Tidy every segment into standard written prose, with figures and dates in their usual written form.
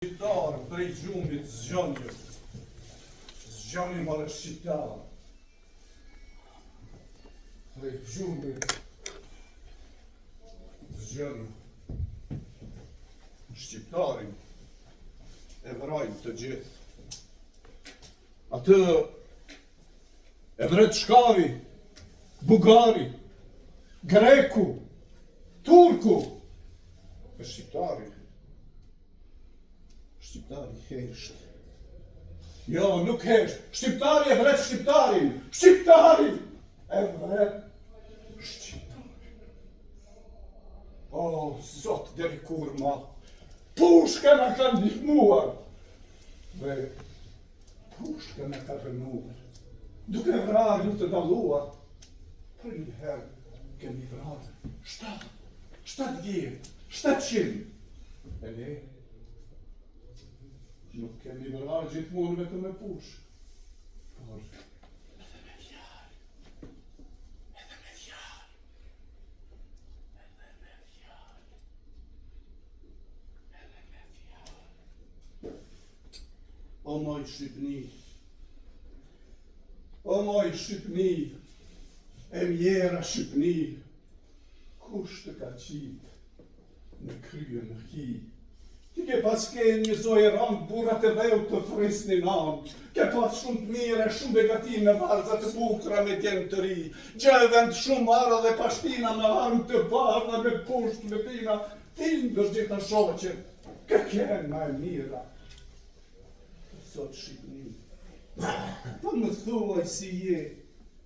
Shqiptarë prej gjumit zgjënjë. Zgjënjë marë shqiptarë. Prej gjumit zgjënjë. Shqiptarin e vrajnë të gjithë. Atë e vret shkari, bugari, greku, turku, e shqiptari. Shqiptari hesht. Jo, nuk hesht. Shqiptari e vret shqiptarin. Shqiptari e vret shqiptarin. O, Zot deri kur ma. Pushka na ka ndihmuar. Dhe pushka na ka rënuar. Duke vrarë të dalluar. Për një herë kemi vrarë 7 700. E ne nuk kemi vrarë gjithmonë vetëm me push, por edhe me fjalë, edhe me fjalë, edhe me fjalë, edhe me fjalë. O moj Shqipni, o moj Shqipni, e mjera Shqipni, kush të ka qitë në kryen në hi? Ti ke pas ke një zojë rëndë, burrat e dheu të frisni nanë, ke pas shumë të mire, shumë begatime, varzat të bukra me djenë të ri, gjëvend shumë ara dhe pashtina me armë të bardha, me pusht, me tina, ti ndër gjitha shoqe, ke kjenë ma e mira. Sot Shqipni, po më thuaj si je,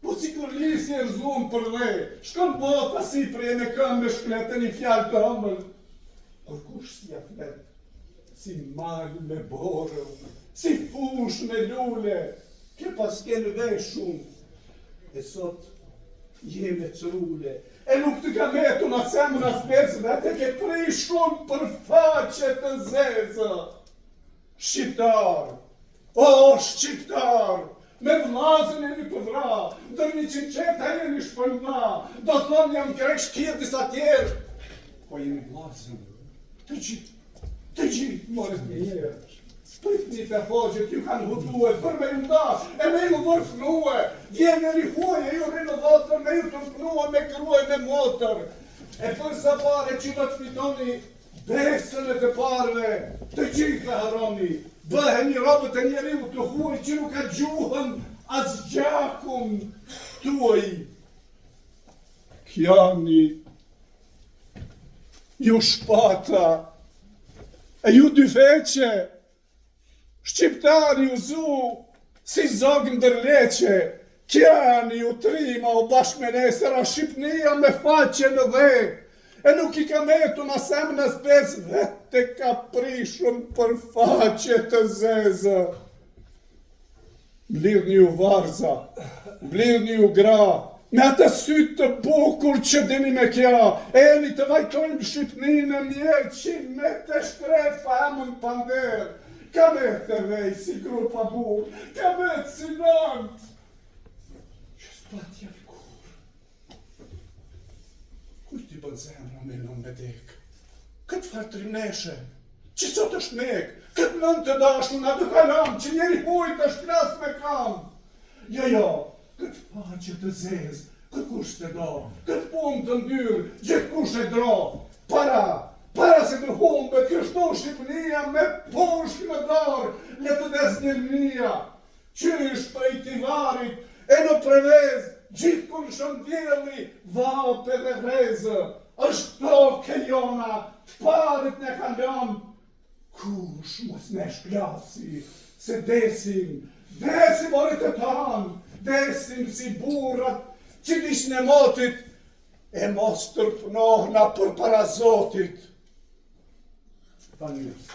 po si kur lisi e rëzun për dhe, shkon bota si prej me këmë me shkletën i fjallë të ëmbël, kur kush si a fletë, si malë me borë, si fush me lule, ke pas ke në vej shumë, e sot jeme cërule, e nuk të ka metu në semën as pesëve, te ke prej shumë për faqe të zezë. Shqiptar, o shqiptar, me vlazën e një pëvra, dër një qinqeta e një shpërna, do thonë jam kërek shkirë disa tjerë, po jemi vlazën, të gjithë morët një njerë, pritni të hoqët ju kanë hudue, për me ju nda, e me ju vërfnue, vjen e rihuaj, e ju rinë dhotër, me ju të rëfnue, me kruaj me motër, e për sa pare që do të fitoni, besën e të parve, të gjithë e haroni, bëhe një robët e njeriu të huaj që nuk ka gjuhën as gjakun tuaj. Kjani, ju shpata, e ju dy feqe, shqiptari u zu, si zogë ndërleqe, kjani ju trima u bashkë me nesëra Shqipnia me faqe në dhe, e nuk i ka metu në semnës bez vete ka prishëm për faqe të zezë. Blirni ju varza, blirni ju gra, me atë sytë të bukur që dini me kja, e një të vajtojmë Shqipnin e mjerë që me të shkret pa emën pander, ka me të vej si grupa bur, ka me të si nëndë, që s'pat janë kur. Kuj t'i bën zemra me nën me dek, këtë farë trimneshe, që sot është mek, këtë nën të dashu nga të kalam, që njeri hujt është kras me kam. Jo, këtë faqe të zezë, këtë kush të do, këtë punë të ndyrë, gjithë kush e dro, para se të humbe, kështu Shqipnia me pushk në dorë, le të des njërnia, qysh për i tivarit, e në prevez, gjithë kur shëndjeli, vape dhe hrezë, është toke jona, të parit në kalon, kush mos me shklasi, se desim orit e tanë, desim si burrat, që dish në motit, e mos tërpënohna për para Zotit. Pa njës.